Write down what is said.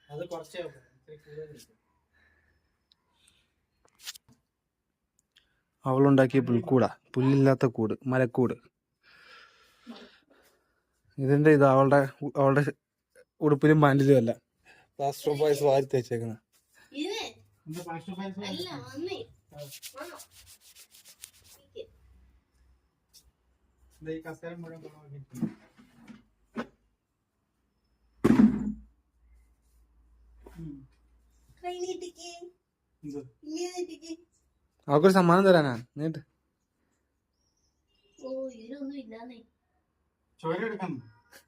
അത് കുറച്ചേ അവളുണ്ടാക്കിയ പുൽക്കൂടാ, പുല്ലില്ലാത്ത കൂട്, മരക്കൂട്. ഇതിന്റെ ഇത് അവളുടെ ഉടുപ്പിലും പാൻറ്റിലും അല്ല, പ്ലാസ്റ്റർ ഓഫ് പാരീസ് വാരി തേച്ചേക്കുന്നത്. അവക്കൊരു സമ്മാനം തരാനാ. നീട്ട് ചോര എടുക്കാം.